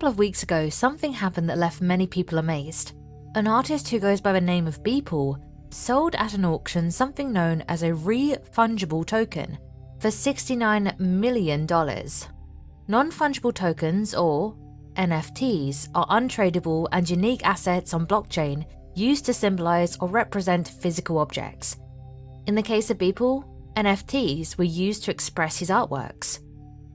of weeks ago, something happened that left many people amazed. An artist who goes by the name of Beeple sold at an auction something known as a refundable token for $69 million. Non-fungible tokens, or NFTs, are untradeable and unique assets on blockchain used to symbolize or represent physical objects. In the case of Beeple, NFTs were used to express his artworks.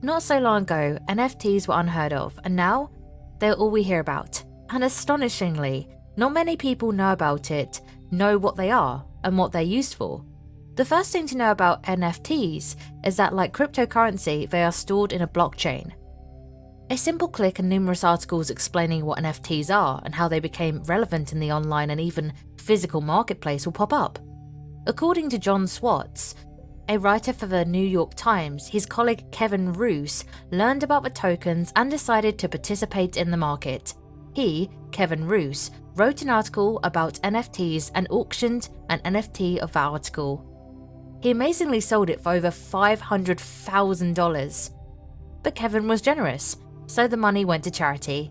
Not so long ago, NFTs were unheard of, and now they're all we hear about. And astonishingly, not many people know about it, know what they are, and what they're used for. The first thing to know about NFTs is that, like cryptocurrency, they are stored in a blockchain. A simple click and numerous articles explaining what NFTs are and how they became relevant in the online and even physical marketplace will pop up. According to John Swartz, a writer for the New York Times, his colleague Kevin Roose learned about the tokens and decided to participate in the market. He, Kevin Roose, wrote an article about NFTs and auctioned an NFT of that article. He amazingly sold it for over $500,000. But Kevin was generous, so the money went to charity.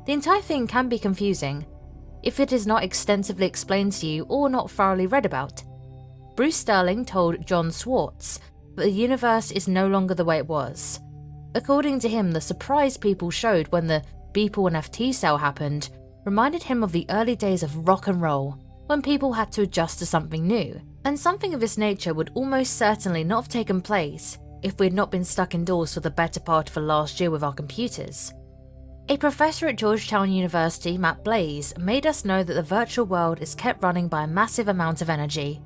The entire thing can be confusing if it is not extensively explained to you or not thoroughly read about. Bruce Sterling told John Swartz that the universe is no longer the way it was. According to him, the surprise people showed when the Beeple NFT sale happened reminded him of the early days of rock and roll, when people had to adjust to something new. And something of this nature would almost certainly not have taken place if we had not been stuck indoors for the better part of the last year with our computers. A professor at Georgetown University, Matt Blaze, made us know that the virtual world is kept running by a massive amount of energy.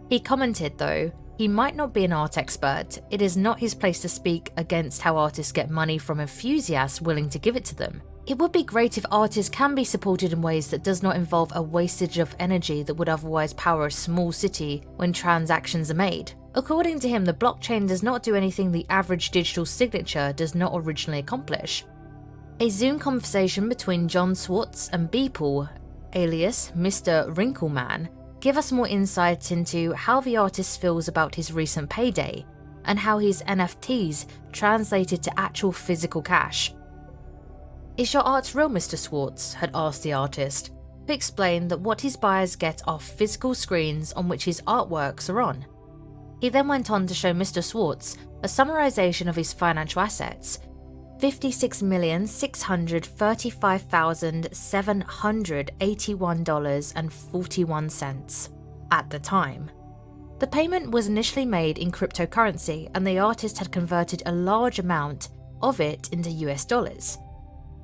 He commented, though, he might not be an art expert, it is not his place to speak against how artists get money from enthusiasts willing to give it to them. It would be great if artists can be supported in ways that does not involve a wastage of energy that would otherwise power a small city when transactions are made. According to him, the blockchain does not do anything the average digital signature does not originally accomplish. A Zoom conversation between John Swartz and Beeple, alias Mr. Wrinkleman, give us more insight into how the artist feels about his recent payday and how his NFTs translated to actual physical cash. "Is your art real, Mr. Swartz?" had asked the artist, who explained that what his buyers get are physical screens on which his artworks are on. He then went on to show Mr. Swartz a summarization of his financial assets, $56,635,781.41 at the time. The payment was initially made in cryptocurrency, and the artist had converted a large amount of it into US dollars.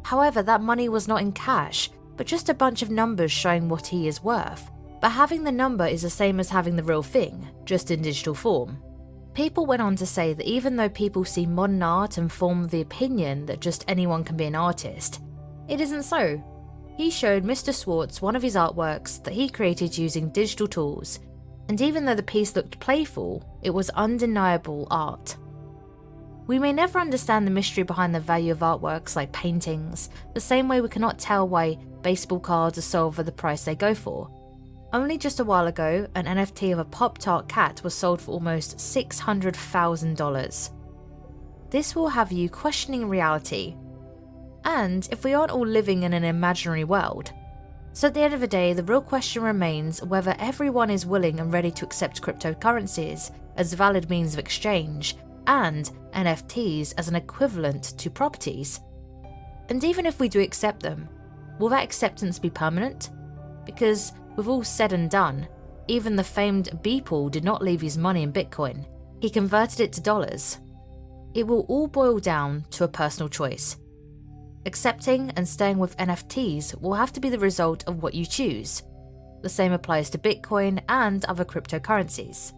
However, that money was not in cash, but just a bunch of numbers showing what he is worth. But having the number is the same as having the real thing, just in digital form. People went on to say that even though people see modern art and form the opinion that just anyone can be an artist, it isn't so. He showed Mr. Swartz one of his artworks that he created using digital tools, and even though the piece looked playful, it was undeniable art. We may never understand the mystery behind the value of artworks like paintings, the same way we cannot tell why baseball cards are sold for the price they go for. Only just a while ago, an NFT of a Pop-Tart cat was sold for almost $600,000. This will have you questioning reality, and if we aren't all living in an imaginary world. So at the end of the day, the real question remains whether everyone is willing and ready to accept cryptocurrencies as valid means of exchange, and NFTs as an equivalent to properties. And even if we do accept them, will that acceptance be permanent? Because with all said and done, even the famed Beeple did not leave his money in Bitcoin. He converted it to dollars. It will all boil down to a personal choice. Accepting and staying with NFTs will have to be the result of what you choose. The same applies to Bitcoin and other cryptocurrencies.